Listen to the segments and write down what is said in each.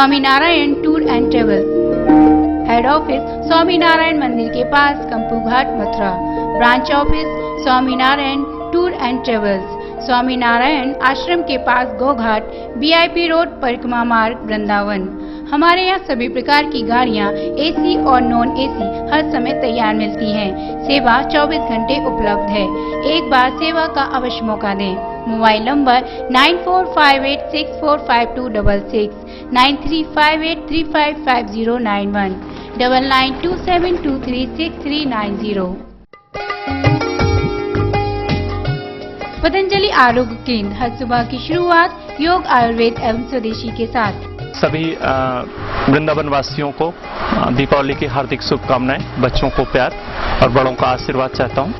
Swaminarayan tour and travels. Head office Swaminarayan मंदिर के पास Kampu Ghat Mathura. Branch office Swaminarayan tour and travels, Swaminarayan आश्रम के पास गोघाट, VIP रोड, परिक्रमा मार्ग, वृंदावन। हमारे यहाँ सभी प्रकार की गाड़ियाँ AC और नॉन AC हर समय तैयार मिलती हैं। सेवा 24 घंटे उपलब्ध है। एक बार सेवा का अवश्य मौका दें। Mobile number 9458645266, 9358355091, 9927236390। पतंजलि आरोग्य केंद्र, हर सुबह की शुरुआत योग, आयुर्वेद एवं स्वदेशी के साथ। सभी वृंदावन वासियों को दीपावली की हार्दिक शुभकामनाएं। बच्चों को प्यार और बड़ों का आशीर्वाद चाहता हूं।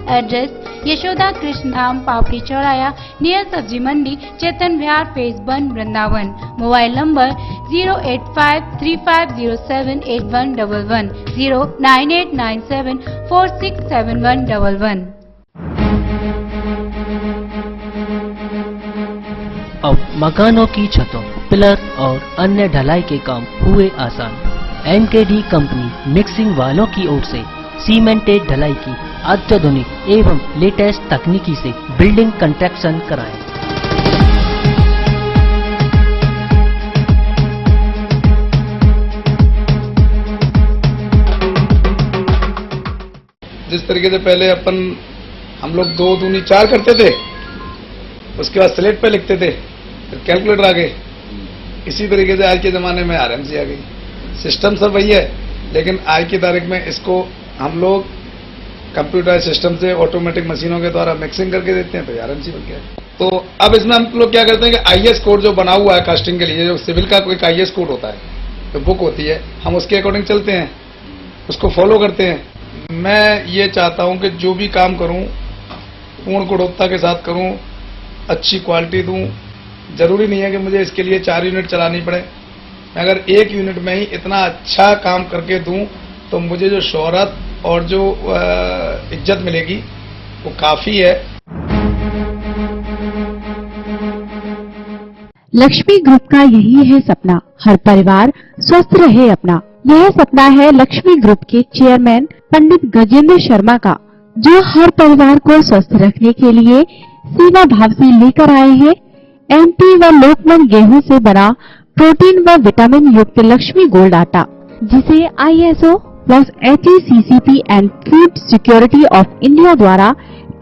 Address Yashoda Krishna Dham, Papdi Chauraya, near Sabzi Mandi, Chetan Vihar, phase 1, Vrindavan. Mobile number 08535078111, 09897467111। अब मकानों की छतों, पिलर और अन्य ढलाई के काम हुए आसान। MKD कंपनी मिक्सिंग वालों की ओर से सीमेंटेड ढलाई की अत्याधुनिक एवं लेटेस्ट तकनीकी से बिल्डिंग कंस्ट्रक्शन कराएं। जिस तरीके से पहले हम लोग 2 दूनी 4 करते थे, उसके बाद स्लेट पे लिखते थे, फिर कैलकुलेटर आ गए। इसी तरीके से आज के ज़माने में RMC आ गई। सिस्टम सब वही है, लेकिन आज की तारीख में इसको हम लोग कंप्यूटर सिस्टम से ऑटोमेटिक मशीनों के द्वारा मिक्सिंग करके देते हैं, तो RMC बन गया। तो अब इसमें हम लोग क्या करते हैं कि IS कोड जो बना हुआ है कास्टिंग के लिए, जो सिविल का कोई IS कोड होता है, तो बुक होती है, हम उसके अकॉर्डिंग चलते हैं, उसको फॉलो करते हैं। मैं ये चाहता हूँ कि जो भी काम करूँ पूर्ण गुणवत्ता के साथ करूँ, अच्छी क्वालिटी दूं। जरूरी नहीं है कि मुझे इसके लिए 4 यूनिट चलानी पड़े। मैं अगर 1 यूनिट में ही इतना अच्छा काम करके दूं तो मुझे जो शोहरत और जो इज्जत मिलेगी वो काफी है। लक्ष्मी ग्रुप का यही है सपना, हर परिवार स्वस्थ रहे अपना। यह सपना है लक्ष्मी ग्रुप के चेयरमैन पंडित गजेंद्र शर्मा का, जो हर परिवार को स्वस्थ रखने के लिए सेवा भाव से लेकर आए हैं MP व लोकमन गेहूं से बना प्रोटीन व विटामिन युक्त लक्ष्मी गोल्ड आटा, जिसे ISO plus HACCP and food security of India द्वारा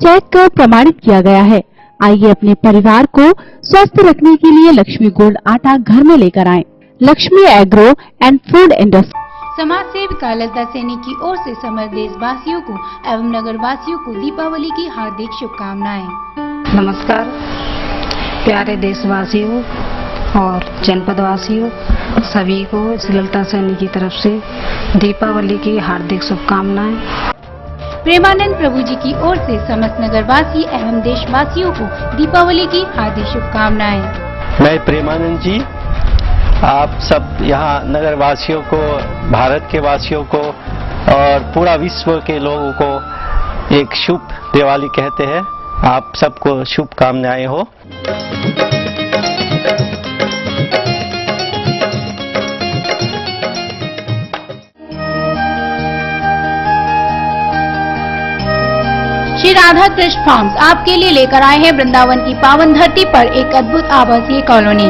चेक कर प्रमाणित किया गया है। आइए अपने परिवार को स्वस्थ रखने के लिए लक्ष्मी गोल्ड आटा घर में लेकर आएं। Lakshmi agro and food industry. समाज सेविका लता सैनी की ओर से समस्त देशवासियों को एवं नगर वासियों को दीपावली की हार्दिक शुभकामनाएं। नमस्कार प्यारे देशवासियों और जनपद वासियों, सभी को लता सैनी की तरफ से दीपावली की हार्दिक शुभकामनाएं। प्रेमानंद प्रभु जी की ओर से समस्त नगरवासी एवं देशवासियों को दीपावली की हार्दिक शुभकामनाएं। मैं प्रेमानंद जी आप सब यहाँ नगर वासियों को, भारत के वासियों को और पूरा विश्व के लोगों को एक शुभ दिवाली कहते हैं। आप सबको शुभकामनाएं हो। श्री राधा कृष्ण फार्म्स आपके लिए लेकर आए हैं वृंदावन की पावन धरती पर एक अद्भुत आवासीय colony.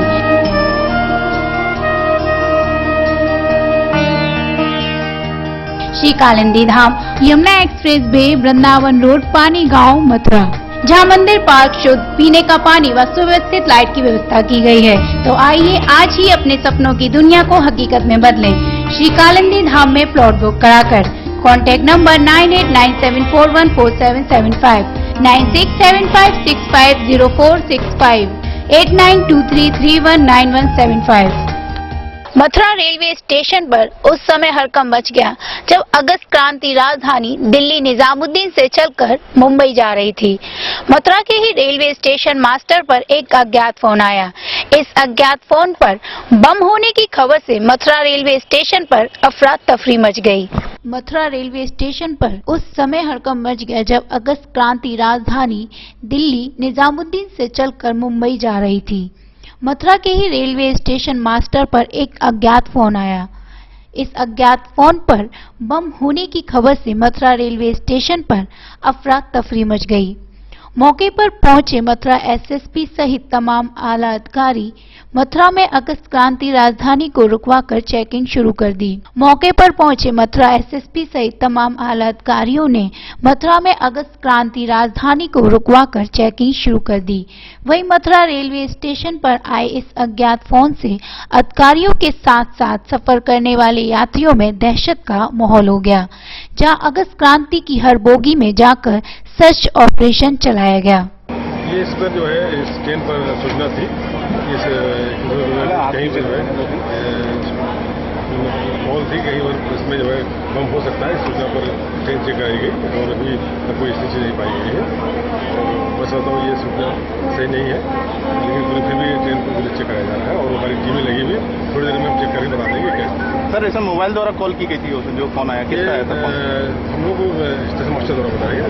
Shri Kalindi Dham, Yamuna expressway, Vrindavan road, Pani Gaon, Mathura, जहां मंदिर, पार्क, शुद्ध पीने का पानी व सुव्यवस्थित लाइट की व्यवस्था की गई है। तो आइए आज ही अपने सपनों की दुनिया को हकीकत में बदलें। श्री कालिंदी धाम में प्लॉट बुक कराकर। Contact number 9897414775, 9675650465, 8923319175। Mathura railway station पर उस समय हड़कंप मच गया जब अगस्त क्रांति राजधानी दिल्ली निजामुद्दीन से चलकर मुंबई जा रही थी। मथुरा के ही रेलवे स्टेशन मास्टर पर एक अज्ञात फोन आया। इस अज्ञात फोन पर बम होने की खबर से मथुरा रेलवे स्टेशन पर अफरा तफरी मच गई। मथुरा रेलवे स्टेशन पर उस समय हड़कंप मच गया जब अगस्त क्रांति राजधानी दिल्ली निजामुद्दीन से चलकर मुंबई जा रही थी। मथुरा के ही रेलवे स्टेशन मास्टर पर एक अज्ञात फोन आया। इस अज्ञात फोन पर बम होने की खबर से मथुरा रेलवे स्टेशन पर अफरा तफरी मच गई। मौके पर पहुंचे मथुरा एसएसपी सहित तमाम आला अधिकारी मथुरा में अगस्त क्रांति राजधानी को रुकवाकर चेकिंग शुरू कर दी। मौके पर पहुंचे मथुरा एसएसपी सहित तमाम आला अधिकारियों ने मथुरा में अगस्त क्रांति राजधानी को रुकवाकर चेकिंग शुरू कर दी। वहीं मथुरा रेलवे स्टेशन पर आए इस अज्ञात फोन से अधिकारियों के साथ साथ सफर करने वाले यात्रियों में दहशत का माहौल हो गया, जहां अगस्त क्रांति की हर बोगी में जाकर सर्च ऑपरेशन चलाया गया। ये इस पर जो है इस ट्रेन पर सूचना थी, इस कहीं पर जो है कॉल थी कहीं और इसमें जो है बम हो सकता है। इस सूचना पर ट्रेन चेक कराई गई और अभी तक कोई स्थिति नहीं पाई गई है। बस बताओ ये सूचना सही नहीं है, लेकिन फिर भी ट्रेन को चेक कराया जा रहा है और हमारी टीमें लगी हुई। थोड़ी देर में हम चेक करके बता देंगे क्या। सर ऐसा मोबाइल द्वारा कॉल की गई थी उसमें जो फोन आया, किसका आया था? हम लोग को स्टेशन मास्टर द्वारा बताया।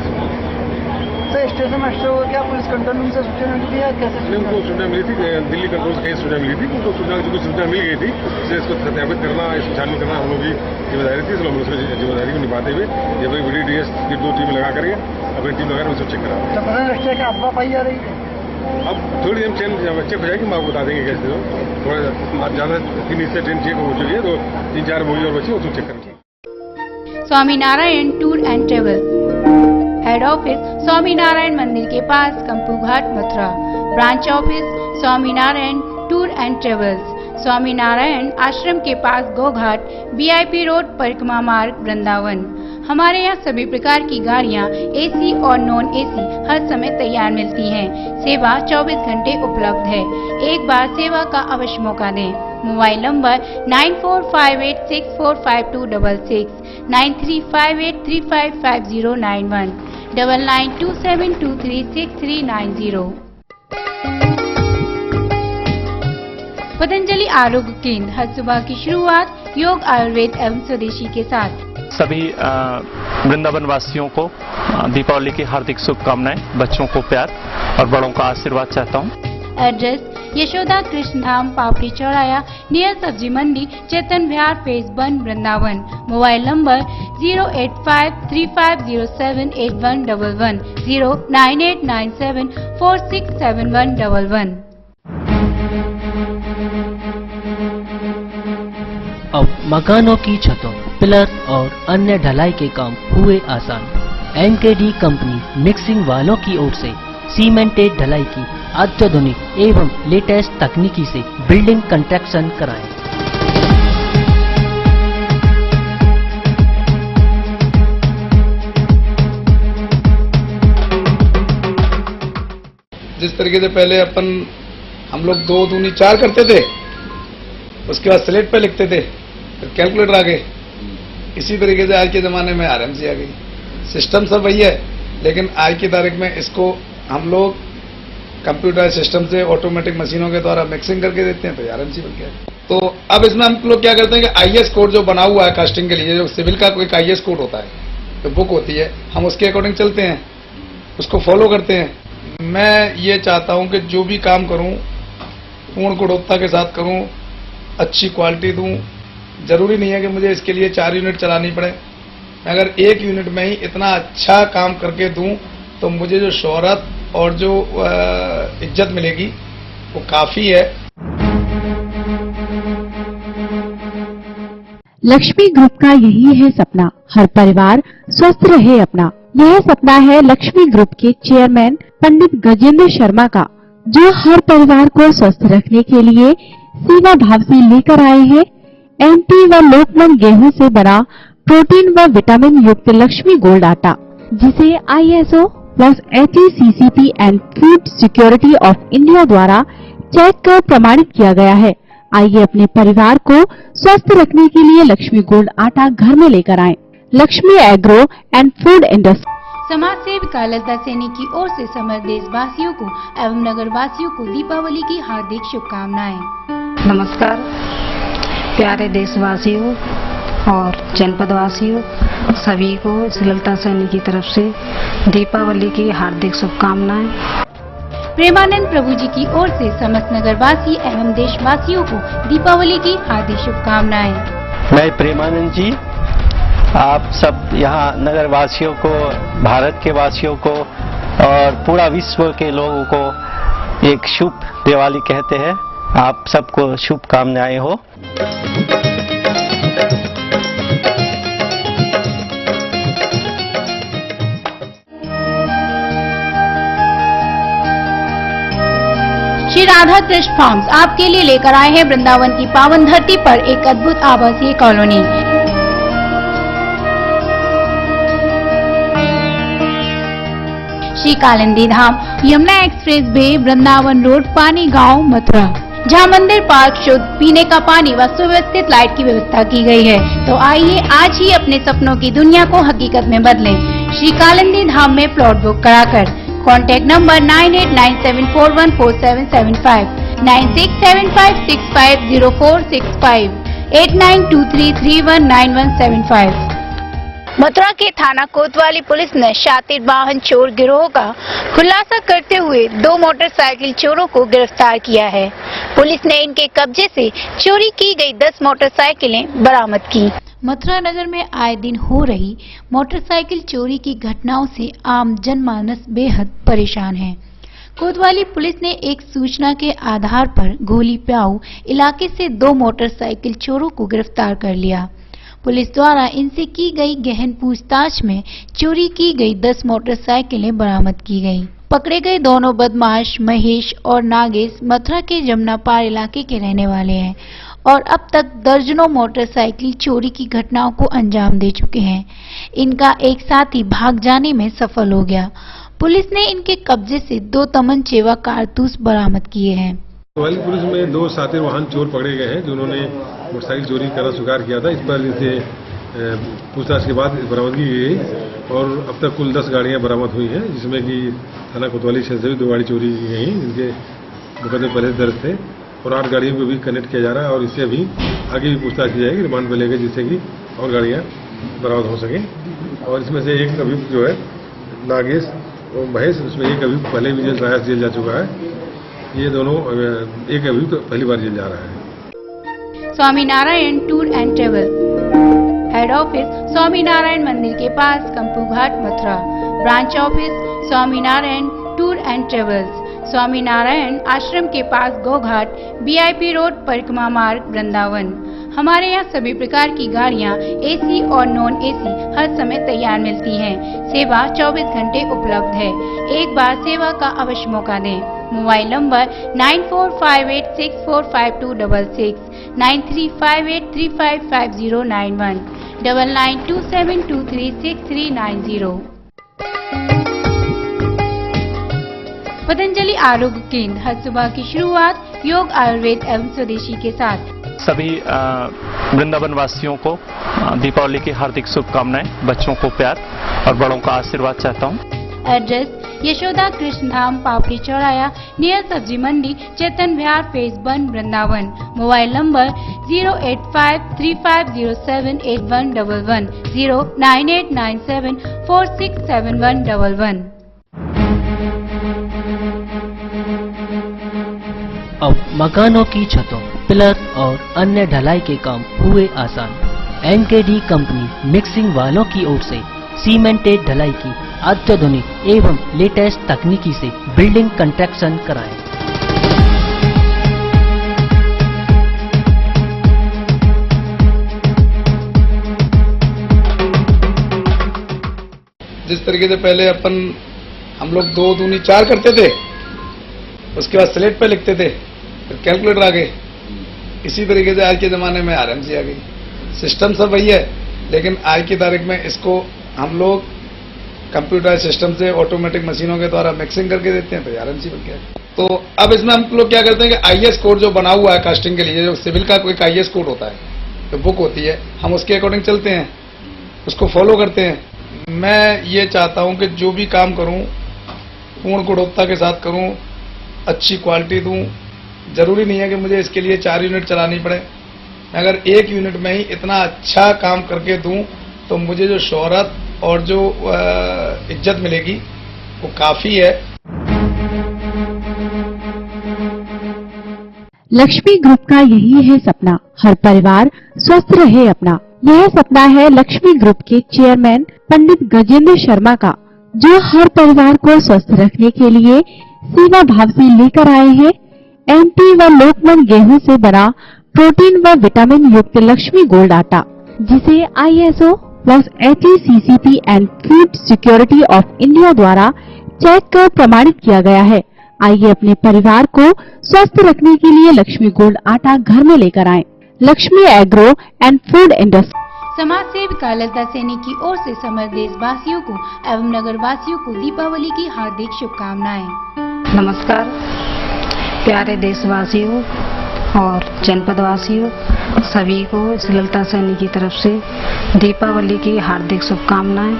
सर स्टेशन मास्टर को क्या पुलिस कंट्रोल रूम से सूचना मिली थी या कैसे? उनको सूचना मिली थी, दिल्ली कंट्रोल से कहीं सूचना मिली थी। उनको सूचना मिल गई थी, इसलिए इसको सत्यापित करना, इसको छानबीन करना हम लोग की जिम्मेदारी थी। इसलिए हम उसमें जिम्मेदारी को निभाते हुए ये भाई BDDS की 2 टीम लगा करके अपनी टीम लगा उसको चेक करा। क्या अफवाह पाई जा रही है? अब थोड़ी हम ट्रेन चेक हो जाएगी, हम आपको बता देंगे कैसे। थोड़ा ज़्यादा 3 से ट्रेन चेक हो चुकी है, तो 3-4 बोगी और बची उसको चेक करेंगे। Swaminarayan tour and travel, head office Swaminarayan मंदिर के पास Kampu Ghat Mathura. Branch office Swaminarayan tour and travels, Swaminarayan आश्रम के पास गोघाट, VIP रोड, परिक्रमा मार्ग, वृंदावन। हमारे यहाँ सभी प्रकार की गाड़ियाँ AC और नॉन AC हर समय तैयार मिलती हैं। सेवा 24 घंटे उपलब्ध है। एक बार सेवा का अवश्य मौका दें। Mobile number 9458645266, 9358355091, 9927236390। पतंजलि आरोग्य केंद्र, हर सुबह की शुरुआत योग, आयुर्वेद एवं स्वदेशी के साथ। सभी वृंदावन वासियों को दीपावली की हार्दिक शुभकामनाएं। बच्चों को प्यार और बड़ों का आशीर्वाद चाहता हूं। Address Yashoda Krishna Dham, Papdi Chauraya, near Sabzi Mandi, Chetan Vihar, phase 1, Vrindavan. Mobile number 08535078111, 09897467111। अब मकानों की छतों, पिलर और अन्य ढलाई के काम हुए आसान। MKD कंपनी मिक्सिंग वालों की ओर से सीमेंटेड ढलाई की अत्याधुनिक एवं लेटेस्ट तकनीकी से बिल्डिंग कंस्ट्रक्शन कराएं। जिस तरीके से पहले हम लोग 2 दूनी 4 करते थे, उसके बाद स्लेट पे लिखते थे, फिर कैलकुलेटर आ गए। इसी तरीके से आज के ज़माने में RMC आ गई। सिस्टम सब वही है, लेकिन आज की तारीख में इसको हम लोग कंप्यूटर सिस्टम से ऑटोमेटिक मशीनों के द्वारा मिक्सिंग करके देते हैं, तो RMC बन गया। तो अब इसमें हम लोग क्या करते हैं कि IS कोड जो बना हुआ है कास्टिंग के लिए, जो सिविल का कोई IS कोड होता है, तो बुक होती है, हम उसके अकॉर्डिंग चलते हैं, उसको फॉलो करते हैं। मैं ये चाहता हूं कि जो भी काम करूं पूर्ण गुणवत्ता के साथ करूं, अच्छी क्वालिटी दूं। जरूरी नहीं है कि मुझे इसके लिए 4 यूनिट चलानी पड़े। अगर 1 यूनिट में ही इतना अच्छा काम करके दूं तो मुझे जो शोहरत और जो इज्जत मिलेगी वो काफी है। लक्ष्मी ग्रुप का यही है सपना, हर परिवार स्वस्थ रहे अपना। यह सपना है लक्ष्मी ग्रुप के चेयरमैन पंडित गजेंद्र शर्मा का, जो हर परिवार को स्वस्थ रखने के लिए सेवा भाव से लेकर आए हैं MT व लोकमन गेहूं से बना प्रोटीन व विटामिन युक्त लक्ष्मी गोल्ड आटा, जिसे ISO plus HACCP and food security of India द्वारा चेक कर प्रमाणित किया गया है। आइए अपने परिवार को स्वस्थ रखने के लिए लक्ष्मी गोल्ड आटा घर में लेकर आएं। Lakshmi agro and food industry. समाज सेविका लता सैनी की ओर से समस्त देशवासियों को एवं नगर वासियों को दीपावली की हार्दिक शुभकामनाएं। नमस्कार प्यारे देशवासियों और जनपद वासियों, सभी को लता सैनी की तरफ से दीपावली की हार्दिक शुभकामनाएं। प्रेमानंद प्रभु जी की ओर से समस्त नगरवासी एवं देशवासियों को दीपावली की हार्दिक शुभकामनाएं। मैं प्रेमानंद जी आप सब यहाँ नगरवासियों को, भारत के वासियों को और पूरा विश्व के लोगों को एक शुभ दिवाली कहते हैं। आप सबको शुभकामनाएं हो। श्री राधा कृष्ण फार्म्स आपके लिए लेकर आए हैं वृंदावन की पावन धरती पर एक अद्भुत आवासीय colony. Shri Kalindi Dham, Yamuna expressway, Vrindavan road, Pani Gaon, Mathura, जहां मंदिर, पार्क, शुद्ध पीने का पानी व सुव्यवस्थित लाइट की व्यवस्था की गई है। तो आइए आज ही अपने सपनों की दुनिया को हकीकत में बदलें। श्री कालिंदी धाम में प्लॉट बुक कराकर कॉन्टैक्ट नंबर 9897414775, 9675650465, 8923319175। मथुरा के थाना कोतवाली पुलिस ने शातिर वाहन चोर गिरोह का खुलासा करते हुए 2 मोटरसाइकिल चोरों को गिरफ्तार किया है। पुलिस ने इनके कब्जे से चोरी की गई 10 मोटरसाइकिलें बरामद की। मथुरा नगर में आए दिन हो रही मोटरसाइकिल चोरी की घटनाओं से आम जनमानस बेहद परेशान है। कोतवाली पुलिस ने एक सूचना के आधार पर गोली प्याऊ इलाके से 2 मोटरसाइकिल चोरों को गिरफ्तार कर लिया। पुलिस द्वारा इनसे की गई गहन पूछताछ में चोरी की गई 10 मोटरसाइकिलें बरामद की गयी। पकड़े गए दोनों बदमाश महेश और नागेश मथुरा के जमुना पार इलाके के रहने वाले हैं और अब तक दर्जनों मोटरसाइकिल चोरी की घटनाओं को अंजाम दे चुके हैं। इनका एक साथी भाग जाने में सफल हो गया। पुलिस ने इनके कब्जे से 2 तमंचे व कारतूस बरामद किए हैं। कोतवाली पुलिस में 2 शातिर वाहन चोर पकड़े गए हैं जिन्होंने मोटरसाइकिल चोरी करना स्वीकार किया था। इस पर इनसे पूछताछ के बाद बरामदगी की गई और अब तक कुल 10 गाड़ियां बरामद हुई हैं, जिसमें कि थाना कोतवाली क्षेत्र से भी 2 गाड़ी चोरी की गई। इनके मुकदमे पहले दर्ज थे और 8 गाड़ियों को भी कनेक्ट किया जा रहा है और इससे भी आगे भी पूछताछ की जाएगी, रिमांड पे लेकर, जिससे कि और गाड़ियाँ बरामद हो सकें। और इसमें से एक अभियुक्त जो है नागेश और महेश, उसमें एक अभियुक्त पहले भी जेल जा चुका है। ये दोनों, एक अभियुक्त पहली बार जेल जा रहा है। Swaminarayan tour and travel, head office Swaminarayan मंदिर के पास Kampu Ghat, Mathura. Branch office Swaminarayan tour and travels, Swaminarayan आश्रम के पास गोघाट, VIP रोड, परिक्रमा मार्ग, वृंदावन। हमारे यहाँ सभी प्रकार की गाड़ियाँ AC और नॉन AC हर समय तैयार मिलती हैं। सेवा 24 घंटे उपलब्ध है। एक बार सेवा का अवश्य मौका दें। Mobile number 9458645266, 9358355091, 9927236390। पतंजलि आरोग्य केंद्र, हर सुबह की शुरुआत योग, आयुर्वेद एवं स्वदेशी के साथ। सभी वृंदावन वासियों को दीपावली की हार्दिक शुभकामनाएं। बच्चों को प्यार और बड़ों का आशीर्वाद चाहता हूं। Address Yashoda Krishna Dham, Papdi Chauraya, near Sabzi Mandi, Chetan Vihar, phase 1, Vrindavan. Mobile number 08535078111, 09897467111। अब मकानों की छतों, पिलर और अन्य ढलाई के काम हुए आसान। MKD कंपनी मिक्सिंग वालों की ओर से सीमेंटेड ढलाई की अत्याधुनिक एवं लेटेस्ट तकनीकी से बिल्डिंग कंस्ट्रक्शन कराएं। जिस तरीके से पहले हम लोग 2 दूनी 4 करते थे, उसके बाद स्लेट पे लिखते थे, फिर कैलकुलेटर आ गए। इसी तरीके से आज के ज़माने में RMC आ गई। सिस्टम सब वही है, लेकिन आज की तारीख में इसको हम लोग कंप्यूटर सिस्टम से ऑटोमेटिक मशीनों के द्वारा मिक्सिंग करके देते हैं, तो RMC बन गया। तो अब इसमें हम लोग क्या करते हैं कि IS कोड जो बना हुआ है कास्टिंग के लिए, जो सिविल का कोई IS कोड होता है, तो बुक होती है, हम उसके अकॉर्डिंग चलते हैं, उसको फॉलो करते हैं। मैं ये चाहता हूँ कि जो भी काम करूँ पूर्ण गुणवत्ता के साथ करूँ, अच्छी क्वालिटी दूँ। जरूरी नहीं है कि मुझे इसके लिए 4 यूनिट चलानी पड़े। मैं अगर 1 यूनिट में ही इतना अच्छा काम करके दूं तो मुझे जो शोहरत और जो इज्जत मिलेगी वो काफ़ी है। लक्ष्मी ग्रुप का यही है सपना, हर परिवार स्वस्थ रहे अपना। यह सपना है लक्ष्मी ग्रुप के चेयरमैन पंडित गजेंद्र शर्मा का, जो हर परिवार को स्वस्थ रखने के लिए सेवा भाव से लेकर आए हैं एमपी व लोकमन गेहूं से बना प्रोटीन व विटामिन युक्त लक्ष्मी गोल्ड आटा, जिसे ISO plus HACCP and food security of India द्वारा चेक कर प्रमाणित किया गया है। आइए अपने परिवार को स्वस्थ रखने के लिए लक्ष्मी गोल्ड आटा घर में लेकर आएं। Lakshmi agro and food industry. समाज सेविका ललिता सैनी की ओर से समस्त देशवासियों को एवं नगर वासियों को दीपावली की हार्दिक शुभकामनाएं। नमस्कार प्यारे देशवासियों और जनपद वासियों, सभी को ललिता सैनी की तरफ से दीपावली की हार्दिक शुभकामनाएं।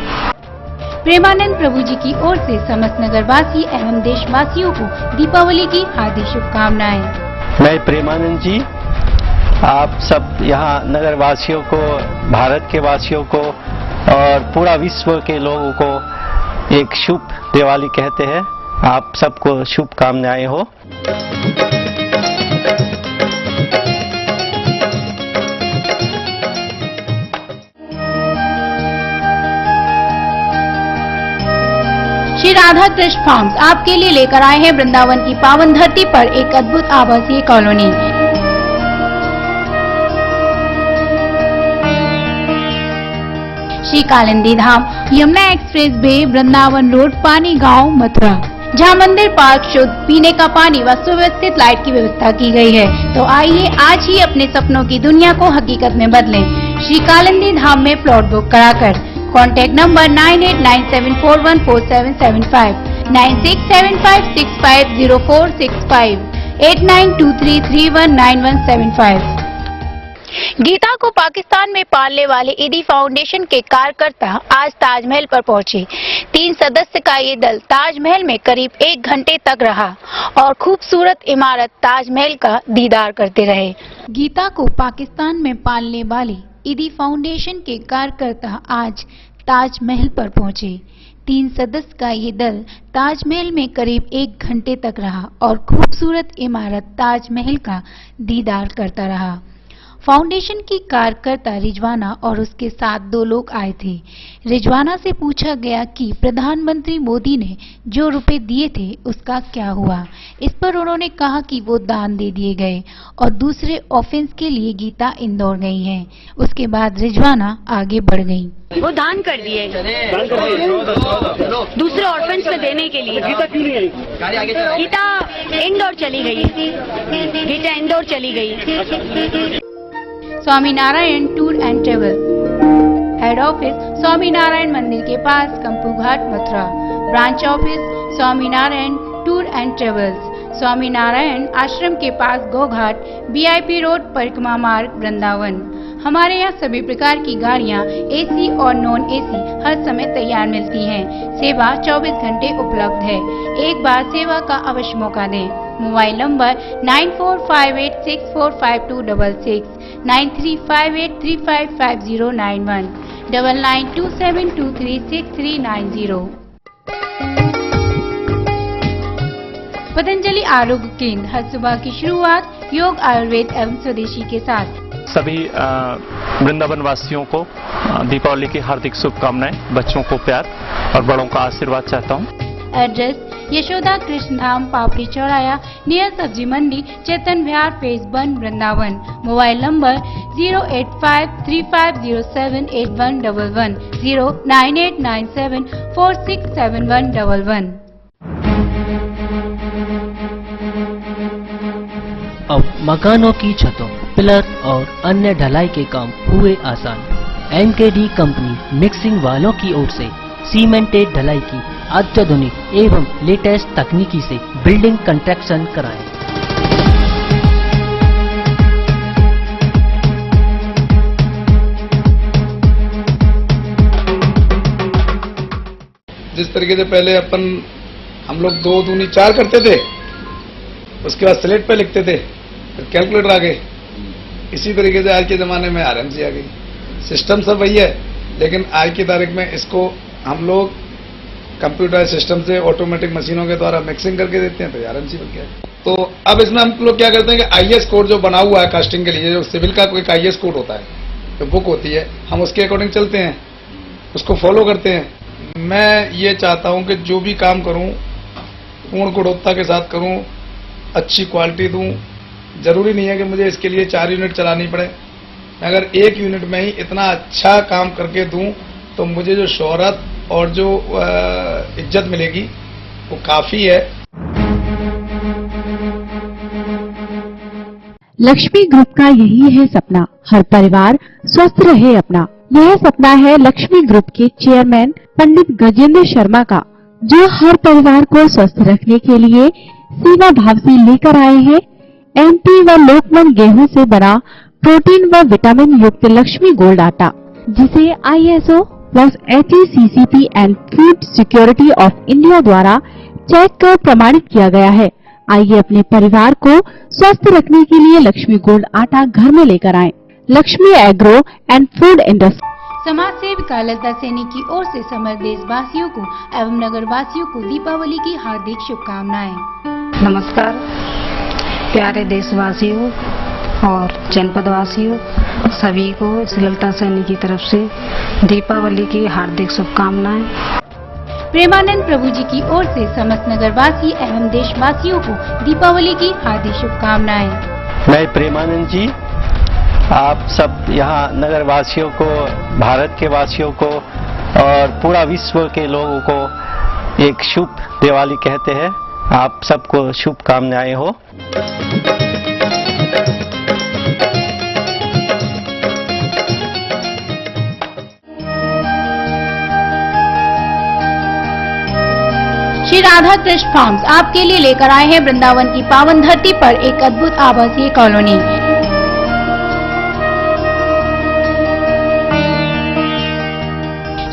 प्रेमानंद प्रभु जी की ओर से समस्त नगरवासी एवं देशवासियों को दीपावली की हार्दिक शुभकामनाएं। मैं प्रेमानंद जी आप सब यहाँ नगर वासियों को, भारत के वासियों को और पूरा विश्व के लोगों को एक शुभ दिवाली कहते हैं। आप सबको शुभकामनाएं हो। श्री राधा कृष्ण फार्म्स आपके लिए लेकर आए हैं वृंदावन की पावन धरती पर एक अद्भुत आवासीय colony. Shri Kalindi Dham, Yamuna expressway, Vrindavan road, Pani Gaon, Mathura, जहां मंदिर, पार्क, शुद्ध पीने का पानी व सुव्यवस्थित लाइट की व्यवस्था की गई है। तो आइए आज ही अपने सपनों की दुनिया को हकीकत में बदलें। श्री कालिंदी धाम में प्लॉट बुक कराकर कॉन्टैक्ट नंबर 9897414775, 9675650465, 8923319175। गीता को पाकिस्तान में पालने वाले ईदी फाउंडेशन के कार्यकर्ता आज ताजमहल पर पहुंचे। 3 सदस्य का ये दल ताजमहल में करीब 1 घंटे तक रहा और खूबसूरत इमारत ताजमहल का दीदार करते रहे। गीता को पाकिस्तान में पालने वाले ईदी फाउंडेशन के कार्यकर्ता आज ताजमहल पर पहुंचे। 3 सदस्य का ये दल ताजमहल में करीब 1 घंटे तक रहा और खूबसूरत इमारत ताजमहल का दीदार करता रहा। फाउंडेशन की कार्यकर्ता रिजवाना और उसके साथ 2 लोग आए थे। रिजवाना से पूछा गया कि प्रधानमंत्री मोदी ने जो रुपए दिए थे उसका क्या हुआ। इस पर उन्होंने कहा कि वो दान दे दिए गए और दूसरे ऑफेंस के लिए गीता इंदौर गई हैं। उसके बाद रिजवाना आगे बढ़ गई। वो दान कर दिए दूसरे ऑर्फेंस में देने के लिए। गीता क्यों नहीं आई? गीता इंदौर चली गई। गीता इंदौर चली गई। Swaminarayan tour and travel, head office Swaminarayan मंदिर के पास Kampu Ghat, Mathura. Branch office Swaminarayan tour and travels, Swaminarayan आश्रम के पास गोघाट, VIP रोड, परिक्रमा मार्ग, वृंदावन। हमारे यहाँ सभी प्रकार की गाड़ियाँ AC और नॉन AC हर समय तैयार मिलती हैं। सेवा 24 घंटे उपलब्ध है। एक बार सेवा का अवश्य मौका दें। Mobile number 9458645266, 9358355091, 9927236390। पतंजलि आरोग्य केंद्र, हर सुबह की शुरुआत योग, आयुर्वेद एवं स्वदेशी के साथ। सभी वृंदावन वासियों को दीपावली की हार्दिक शुभकामनाएं। बच्चों को प्यार और बड़ों का आशीर्वाद चाहता हूं। Address Yashoda Krishna Dham, Papdi Chauraya, near Sabzi Mandi, Chetan Vihar, phase 1, Vrindavan. Mobile number 08535078111, 09897467111। अब मकानों की छतों, पिलर और अन्य ढलाई के काम हुए आसान। MKD कंपनी मिक्सिंग वालों की ओर से सीमेंटेड ढलाई की अत्याधुनिक एवं लेटेस्ट तकनीकी से बिल्डिंग कंस्ट्रक्शन कराएं। जिस तरीके से पहले हम लोग 2 दूनी 4 करते थे, उसके बाद स्लेट पे लिखते थे, फिर कैलकुलेटर आ गए। इसी तरीके से आज के ज़माने में RMC आ गई। सिस्टम सब वही है, लेकिन आज की तारीख में इसको हम लोग कंप्यूटर सिस्टम से ऑटोमेटिक मशीनों के द्वारा मिक्सिंग करके देते हैं, तो RMC बन गया। तो अब इसमें हम लोग क्या करते हैं कि आईएएस कोड जो बना हुआ है कास्टिंग के लिए, जो सिविल का कोई आईएएस कोड होता है, जो बुक होती है, हम उसके अकॉर्डिंग चलते हैं, उसको फॉलो करते हैं। मैं ये चाहता हूं कि जो भी काम करूं पूर्ण गुणवत्ता के साथ करूं, अच्छी क्वालिटी दूं। जरूरी नहीं है कि मुझे इसके लिए 4 यूनिट चलानी पड़े। अगर 1 यूनिट में ही इतना अच्छा काम करके दूं तो मुझे जो शोहरत और जो इज्जत मिलेगी वो काफी है। लक्ष्मी ग्रुप का यही है सपना, हर परिवार स्वस्थ रहे अपना। यह सपना है लक्ष्मी ग्रुप के चेयरमैन पंडित गजेंद्र शर्मा का, जो हर परिवार को स्वस्थ रखने के लिए सेवा भाव से लेकर आए हैं एमटी व लोकमन गेहूं से बना प्रोटीन व विटामिन युक्त लक्ष्मी गोल्ड आटा, जिसे ISO plus HACCP and food security of India द्वारा चेक कर प्रमाणित किया गया है। आइए अपने परिवार को स्वस्थ रखने के लिए लक्ष्मी गोल्ड आटा घर में लेकर आएं। Lakshmi agro and food industry. समाज सेविका ललिता सैनी की ओर से समस्त देशवासियों को एवं नगर वासियों को दीपावली की हार्दिक शुभकामनाएं। नमस्कार प्यारे देशवासियों और जनपद वासियों, सभी को ललिता सैनी की तरफ से दीपावली की हार्दिक शुभकामनाएं। प्रेमानंद प्रभु जी की ओर से समस्त नगरवासी एवं देशवासियों को दीपावली की हार्दिक शुभकामनाएं। मैं प्रेमानंद जी आप सब यहाँ नगर वासियों को, भारत के वासियों को और पूरा विश्व के लोगों को एक शुभ दिवाली कहते हैं। आप सबको शुभकामनाएं हो। श्री राधा कृष्ण फार्म्स आपके लिए लेकर आए हैं वृंदावन की पावन धरती पर एक अद्भुत आवासीय colony.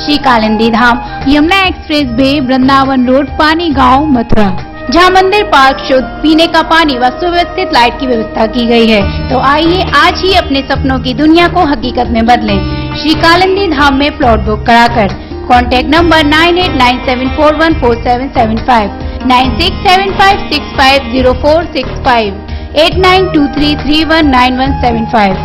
Shri Kalindi Dham, Yamuna expressway, Vrindavan road, Pani Gaon, Mathura, जहां मंदिर, पार्क, शुद्ध पीने का पानी व सुव्यवस्थित लाइट की व्यवस्था की गई है। तो आइए आज ही अपने सपनों की दुनिया को हकीकत में बदलें। श्री कालिंदी धाम में प्लॉट बुक कराकर। Contact number 9897414775, 9675650465, 8923319175।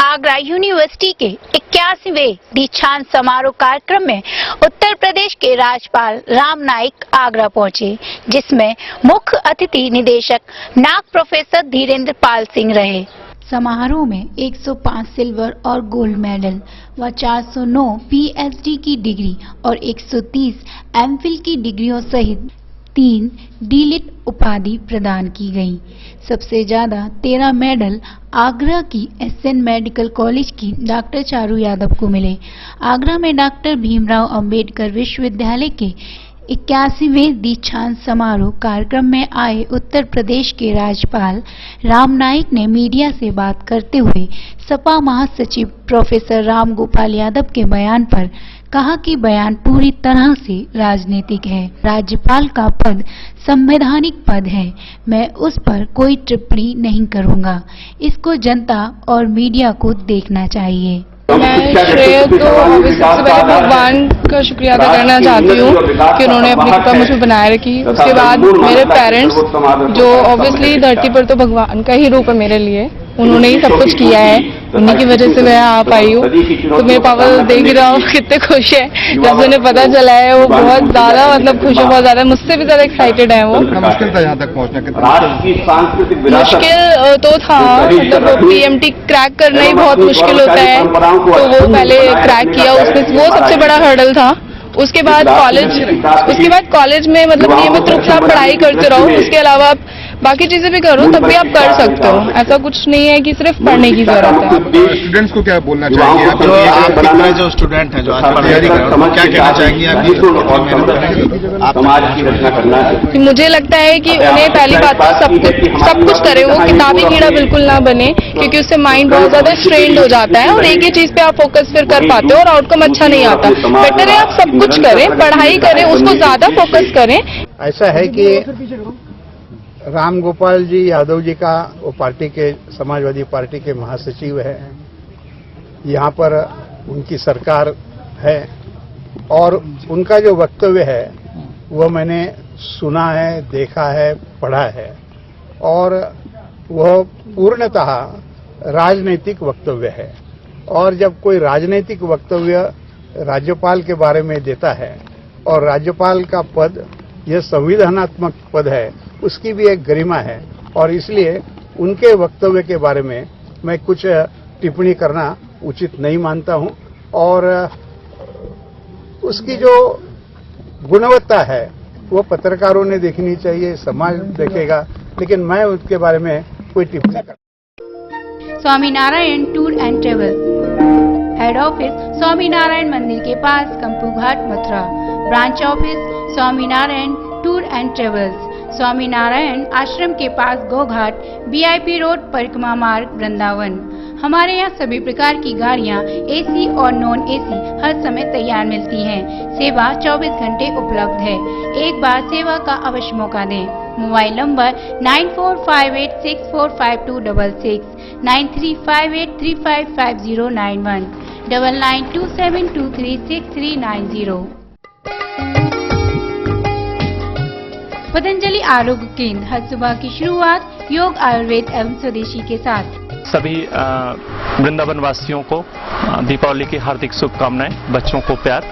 आगरा यूनिवर्सिटी के 81वें दीक्षांत समारोह कार्यक्रम में उत्तर प्रदेश के राज्यपाल राम नाईक आगरा पहुंचे, जिसमें मुख्य अतिथि निदेशक नाग प्रोफेसर धीरेन्द्र पाल सिंह रहे। समारोह में 105 सिल्वर और गोल्ड मेडल व 409 PhD की डिग्री और 130 MPhil की डिग्रियों सहित 3 डीलिट उपाधि प्रदान की गई। सबसे ज्यादा 13 मेडल आगरा की SN मेडिकल कॉलेज की डॉक्टर चारू यादव को मिले। आगरा में डॉक्टर भीमराव अंबेडकर विश्वविद्यालय के 81वें दीक्षांत समारोह कार्यक्रम में आए उत्तर प्रदेश के राज्यपाल राम नाईक ने मीडिया से बात करते हुए सपा महासचिव प्रोफेसर राम गोपाल यादव के बयान पर कहा कि बयान पूरी तरह से राजनीतिक है। राज्यपाल का पद संवैधानिक पद है, मैं उस पर कोई टिप्पणी नहीं करूंगा। इसको जनता और मीडिया को देखना चाहिए। मैं श्रेय तो सबसे पहले भगवान का शुक्रिया अदा करना चाहती हूँ कि उन्होंने अपनी कृपा मुझ में बनाए रखी। उसके बाद मेरे पेरेंट्स, जो ऑब्वियसली धरती पर तो भगवान का ही रूप है मेरे लिए, उन्होंने ही सब कुछ किया है, उन्हीं की वजह से मैं आ पाई हूँ। तो मेरे पापा देख रहा हूँ कितने खुश है, जब उन्हें पता चला है वो बहुत ज्यादा मतलब खुश है, बहुत ज्यादा, मुझसे भी ज्यादा एक्साइटेड है वो। मुश्किल था यहाँ तक पहुँचना? मुश्किल तो था, मतलब PMT क्रैक करना ही बहुत मुश्किल होता है, तो वो पहले क्रैक किया, उसमें वो सबसे बड़ा हर्डल था। उसके बाद कॉलेज में मतलब नियमित रूप से आप पढ़ाई करते रहो, उसके अलावा आप बाकी चीजें भी करो, तब भी आप कर सकते हो। ऐसा कुछ नहीं है कि सिर्फ पढ़ने की जरूरत है। स्टूडेंट्स को क्या बोलना चाहिए? जो स्टूडेंट हैं, जो आज तैयारी कर रहे हैं, क्या कहना चाहेंगे आप? मुझे लगता है कि उन्हें पहली बात तो सब कुछ करे, वो किताबी कीड़ा बिल्कुल ना बने, क्योंकि उससे माइंड बहुत ज्यादा स्ट्रेन्ड हो जाता है और एक ही चीज पे आप फोकस फिर कर पाते हो और आउटकम अच्छा नहीं आता। बेटर है आप सब कुछ करें, पढ़ाई करें, उसको ज्यादा फोकस करें। ऐसा है कि राम गोपाल जी यादव जी का, वो पार्टी के, समाजवादी पार्टी के महासचिव है, यहाँ पर उनकी सरकार है और उनका जो वक्तव्य है वो मैंने सुना है, देखा है, पढ़ा है। और वह पूर्णतः राजनीतिक वक्तव्य है। और जब कोई राजनीतिक वक्तव्य राज्यपाल के बारे में देता है और राज्यपाल का पद यह संविधानात्मक पद है, उसकी भी एक गरिमा है और इसलिए उनके वक्तव्य के बारे में मैं कुछ टिप्पणी करना उचित नहीं मानता हूं और उसकी जो गुणवत्ता है वो पत्रकारों ने देखनी चाहिए, समाज देखेगा, लेकिन मैं उसके बारे में कोई टिप्पणी कर। Swaminarayan tour and travel, head office Swaminarayan मंदिर के पास Kampu Ghat Mathura, branch office Swaminarayan tour and travels, Swaminarayan आश्रम के पास गोघाट, VIP रोड, परिक्रमा मार्ग, वृंदावन। हमारे यहाँ सभी प्रकार की गाड़ियाँ AC और नॉन AC हर समय तैयार मिलती हैं। सेवा 24 घंटे उपलब्ध है। एक बार सेवा का अवश्य मौका दें। Mobile number 9458645266, 9358355091, 9927236390। पतंजलि आरोग्य केंद्र, हर सुबह की शुरुआत योग, आयुर्वेद एवं स्वदेशी के साथ। सभी वृंदावन वासियों को दीपावली की हार्दिक शुभकामनाएं। बच्चों को प्यार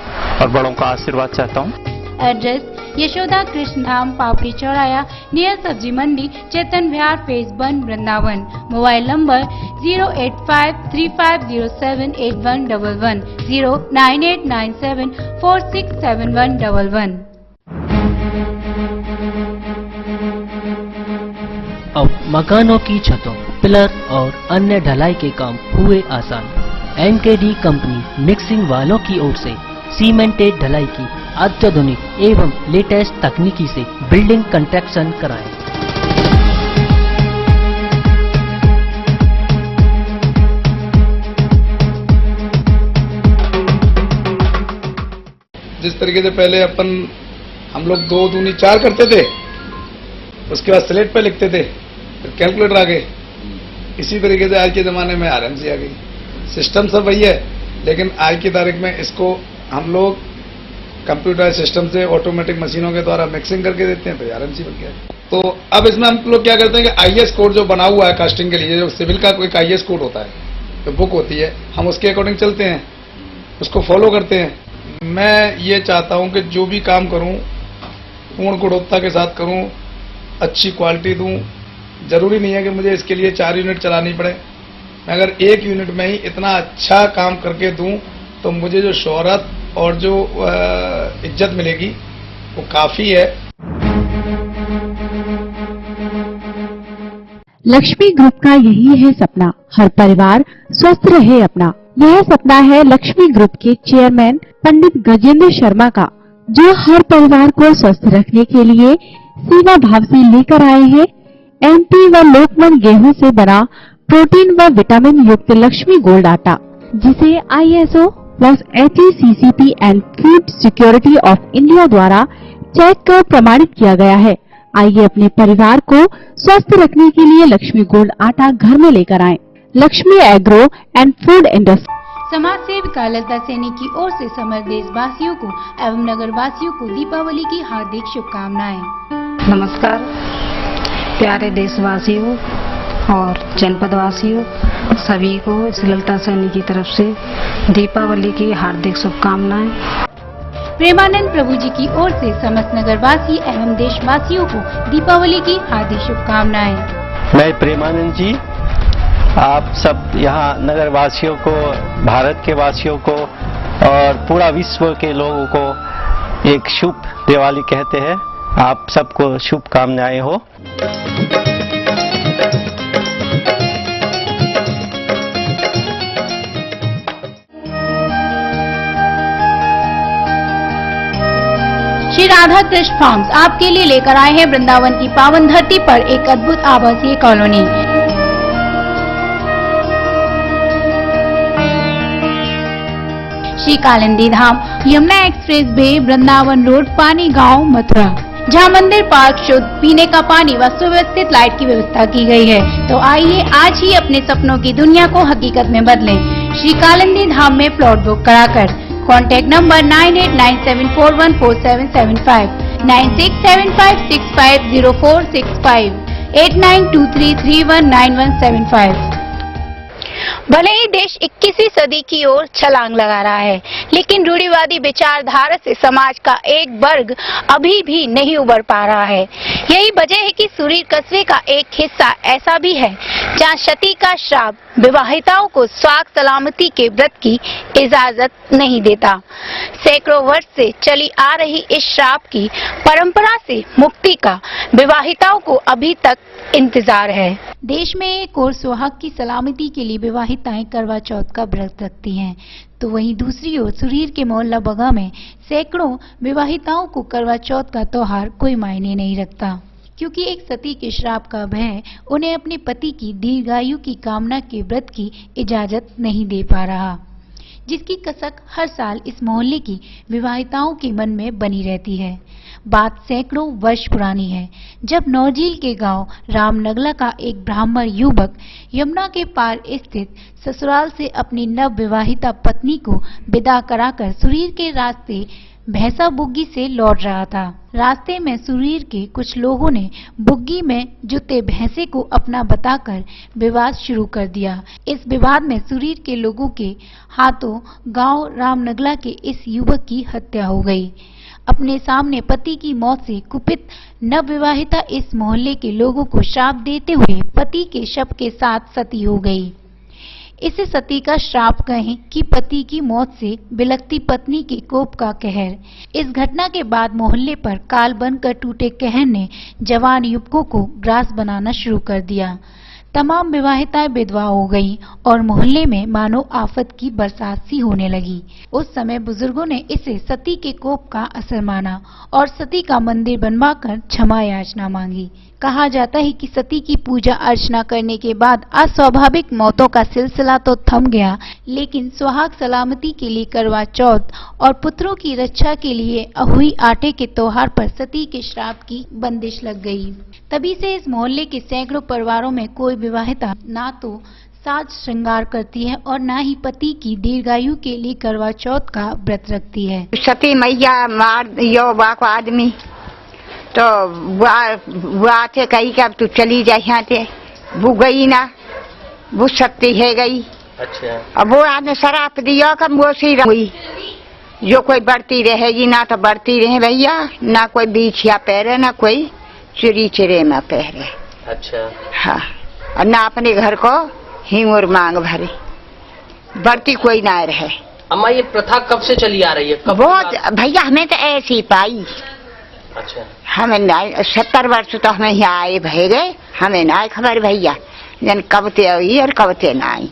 और बड़ों का आशीर्वाद चाहता हूं। Address Yashoda Krishna Dham, Papdi Chauraya, near Sabzi Mandi, Chetan Vihar, phase 1, Vrindavan. Mobile number 08535078111, 09897467111। अब मकानों की छतों, पिलर और अन्य ढलाई के काम हुए आसान। MKD कंपनी मिक्सिंग वालों की ओर से सीमेंटेड ढलाई की अत्याधुनिक एवं लेटेस्ट तकनीकी से बिल्डिंग कंस्ट्रक्शन कराएं। जिस तरीके से पहले हम लोग 2 दूनी 4 करते थे, उसके बाद स्लेट पे लिखते थे, फिर कैलकुलेटर आ गए। इसी तरीके से आज के ज़माने में RMC आ गई। सिस्टम सब वही है, लेकिन आज की तारीख में इसको हम लोग कंप्यूटर सिस्टम से ऑटोमेटिक मशीनों के द्वारा मिक्सिंग करके देते हैं, तो RMC बन गया। तो अब इसमें हम लोग क्या करते हैं कि IS कोड जो बना हुआ है कास्टिंग के लिए, जो सिविल का कोई IS कोड होता है, जो बुक होती है, हम उसके अकॉर्डिंग चलते हैं, उसको फॉलो करते हैं। मैं ये चाहता हूँ कि जो भी काम करूँ पूर्ण गुणवत्ता के साथ करूँ, अच्छी क्वालिटी दूं। जरूरी नहीं है कि मुझे इसके लिए 4 यूनिट चलानी पड़े। मैं अगर 1 यूनिट में ही इतना अच्छा काम करके दूं तो मुझे जो शोहरत और जो इज्जत मिलेगी वो काफी है। लक्ष्मी ग्रुप का यही है सपना, हर परिवार स्वस्थ रहे अपना। यह सपना है लक्ष्मी ग्रुप के चेयरमैन पंडित गजेंद्र शर्मा का, जो हर परिवार को स्वस्थ रखने के लिए सेवा भाव से लेकर आए हैं MP व लोकमन गेहूं से बना प्रोटीन व विटामिन युक्त लक्ष्मी गोल्ड आटा, जिसे ISO plus HACCP and food security of India द्वारा चेक कर प्रमाणित किया गया है। आइए अपने परिवार को स्वस्थ रखने के लिए लक्ष्मी गोल्ड आटा घर में लेकर आएं। Lakshmi agro and food industry. समाज सेविका ललिता सैनी की ओर से समस्त देशवासियों को एवं नगर वासियों को दीपावली की हार्दिक शुभकामनाएं। नमस्कार प्यारे देशवासियों और जनपद वासियों, सभी को इस ललिता सैनी की तरफ से दीपावली की हार्दिक शुभकामनाएं। प्रेमानंद प्रभु जी की ओर से समस्त नगरवासी एवं देशवासियों को दीपावली की हार्दिक शुभकामनाएं। मैं प्रेमानंद जी आप सब यहाँ नगर वासियों को, भारत के वासियों को और पूरा विश्व के लोगों को एक शुभ दिवाली कहते हैं। आप सबको शुभकामनाएं हो। श्री राधा कृष्ण फार्म्स आपके लिए लेकर आए हैं वृंदावन की पावन धरती पर एक अद्भुत आवासीय colony. Shri Kalindi Dham, Yamuna expressway, Vrindavan road, Pani Gaon, Mathura, जहां मंदिर, पार्क, शुद्ध पीने का पानी व सुव्यवस्थित लाइट की व्यवस्था की गई है। तो आइए आज ही अपने सपनों की दुनिया को हकीकत में बदलें। श्री कालिंदी धाम में प्लॉट बुक कराकर। Contact number 9897414775, 9675650465, 8923319175। भले ही देश 21वीं सदी की ओर छलांग लगा रहा है, लेकिन रूढ़िवादी विचारधारा से समाज का एक वर्ग अभी भी नहीं उबर पा रहा है। यही वजह है कि सुरीर कस्बे का एक हिस्सा ऐसा भी है जहां सती का श्राप विवाहिताओं को स्वास्थ्य सलामती के व्रत की इजाजत नहीं देता। सैकड़ों वर्ष से चली आ रही इस श्राप की परंपरा से मुक्ति का विवाहिताओं को अभी तक इंतजार है। देश में एक और सुहाग की सलामती के लिए विवाहिताएं करवा चौथ का व्रत रखती हैं, तो वहीं दूसरी ओर सुरीर के मोहल्ला बगा में सैकड़ों विवाहिताओं को करवा चौथ का त्योहार कोई मायने नहीं रखता, क्योंकि एक सती के श्राप का भय उन्हें अपने पति की दीर्घायु की कामना के व्रत की इजाजत नहीं दे पा रहा, जिसकी कसक हर साल इस मोहल्ले की विवाहिताओं के मन में बनी रहती है। बात सैकड़ों वर्ष पुरानी है, जब नौजील के गांव रामनगला का एक ब्राह्मण युवक यमुना के पार स्थित ससुराल से अपनी नव विवाहिता पत्नी को विदा कराकर सुरीर के रास्ते भैंसा बुग्गी से लौट रहा था। रास्ते में सुरीर के कुछ लोगों ने बुग्गी में जुते भैंसे को अपना बताकर विवाद शुरू कर दिया। इस विवाद में सुरीर के लोगों के हाथों गांव रामनगला के इस युवक की हत्या हो गई। अपने सामने पति की मौत से कुपित नवविवाहिता इस मोहल्ले के लोगों को श्राप देते हुए पति के शव के साथ सती हो गई। इसे सती का श्राप कहें कि पति की मौत से बिलखती पत्नी के कोप का कहर। इस घटना के बाद मोहल्ले पर काल बनकर टूटे कहर ने जवान युवकों को ग्रास बनाना शुरू कर दिया। तमाम विवाहिताएं विधवा हो गईं और मोहल्ले में मानो आफत की बरसात सी होने लगी। उस समय बुजुर्गों ने इसे सती के कोप का असर माना और सती का मंदिर बनवाकर क्षमा याचना मांगी। कहा जाता है कि सती की पूजा अर्चना करने के बाद अस्वाभाविक मौतों का सिलसिला तो थम गया, लेकिन सुहाग सलामती के लिए करवा चौथ और पुत्रों की रक्षा के लिए अहुई आटे के त्योहार पर सती के श्राप की बंदिश लग गई। तभी से इस मोहल्ले के सैकड़ों परिवारों में कोई विवाहिता ना तो साज श्रृंगार करती है और ना ही पति की दीर्घायु के लिए करवा चौथ का व्रत रखती है। सती मैया मार यो बाको आदमी तो वो आते कही कि अब तू चली जा यहाँ से, वो गई ना, वो सती है गई। अच्छा। अब वो आदमी शराप दिया कब वो सी हुई, जो कोई बढ़ती रहेगी ना तो बढ़ती रहे भैया, ना कोई बीछिया पहरे ना कोई चुरी चिरे में पहरे। अच्छा। हाँ, और ना अपने घर को हिंगुर मांग भरी, बढ़ती कोई ना रहे। अम्मा ये प्रथा कब से चली आ रही है? बहुत भैया हमें तो ऐसी पाई। अच्छा। हमें 70 वर्ष तो हमें यहाँ आए भय गए, हमें ना खबर भैया जन कब ते आई और कब ते ना आई।